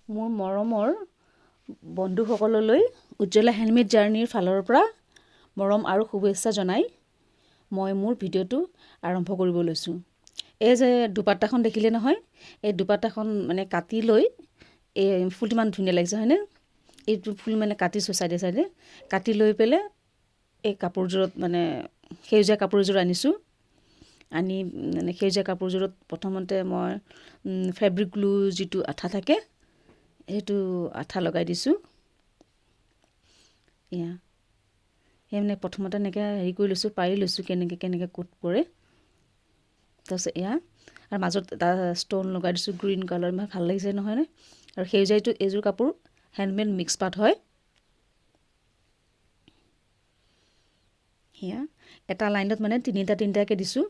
মোৰ মৰমৰ বন্ধুসকললৈ উজ্জ্বলা হেণ্ডমেড জাৰ্নিৰ ফালৰ পৰা মৰম আৰু শুভেচ্ছা জনাই মই মোৰ ভিডিঅ'টো আৰম্ভ কৰিব লৈছোঁ। এই যে দুপাট্টাখন দেখিলে নহয়, এই দুপাট্টাখন মানে কাটি লৈ এই ফুলটো ইমান ধুনীয়া লাগিছে হয়নে? এইটো ফুল মানে কাটিছোঁ চাইডে চাইডে, কাটি লৈ পেলাই এই কাপোৰযোৰত মানে সেউজীয়া কাপোৰযোৰ আনিছোঁ। আনি মানে সেউজীয়া কাপোৰযোৰত প্ৰথমতে মই ফেব্ৰিক গ্লু যিটো আঠা থাকে সেইটো আঠা লগাই দিছোঁ। এয়া সেই মানে প্ৰথমতে এনেকৈ হেৰি কৰি লৈছোঁ, পাৰি লৈছোঁ কেনেকৈ ক'ত পৰে। তাৰপিছত এয়া আৰু মাজত এটা ষ্ট'ন লগাই দিছোঁ গ্ৰীণ কালাৰ, ইমান ভাল লাগিছে নহয়নে? আৰু সেউজীয়াটো এইযোৰ কাপোৰ হেণ্ডমেড মিক্স পাট হয়। সেয়া এটা লাইনত মানে তিনিটাকৈ দিছোঁ,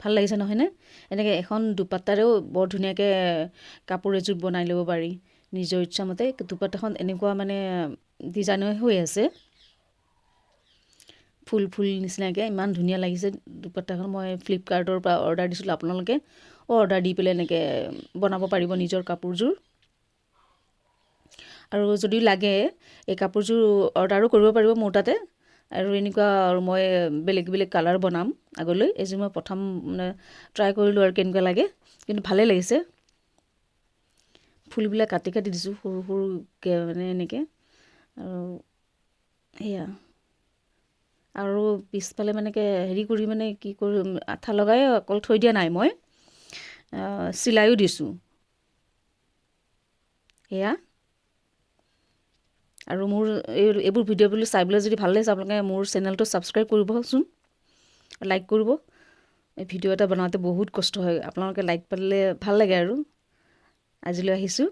ভাল লাগিছে নহয়নে? এনেকৈ এখন দুপাট্টাৰেও বৰ ধুনীয়াকৈ কাপোৰ এযোৰ বনাই ল'ব পাৰি নিজৰ ইচ্ছামতে। দুপাট্টাখন এনেকুৱা মানে ডিজাইনৰ হৈ আছে, ফুল নিচিনাকৈ ইমান ধুনীয়া লাগিছে দুপাট্টাখন। মই ফ্লিপকাৰ্টৰ পৰা অৰ্ডাৰ দিছিলোঁ, আপোনালোকে অৰ্ডাৰ দি পেলাই এনেকৈ বনাব পাৰিব নিজৰ কাপোৰযোৰ। আৰু যদি লাগে এই কাপোৰযোৰ অৰ্ডাৰো কৰিব পাৰিব মোৰ তাতে। আৰু এনেকুৱা আৰু মই বেলেগ কালাৰ বনাম আগলৈ। এইযোৰ মই প্ৰথম মানে ট্ৰাই কৰিলোঁ আৰু কেনেকুৱা লাগে, কিন্তু ভালেই লাগিছে। ফুলবিলাক কাটি দিছোঁ সৰুকৈ মানে এনেকৈ। আৰু সেয়া আৰু পিছফালে মানে হেৰি কৰি মানে কি কৰি আঠা লগাই অকল থৈ দিয়া নাই, মই চিলাইও দিছোঁ। সেয়া আৰু মোৰ এইবোৰ ভিডিঅ'বোৰ চাই পেলাই যদি ভাল লাগিছে আপোনালোকে মোৰ চেনেলটো ছাবস্ক্ৰাইব কৰিবচোন, লাইক কৰিব। এই ভিডিঅ' এটা বনাওঁতে বহুত কষ্ট হয়, আপোনালোকে লাইক পালে ভাল লাগে। আৰু আজিলৈ আহিছোঁ।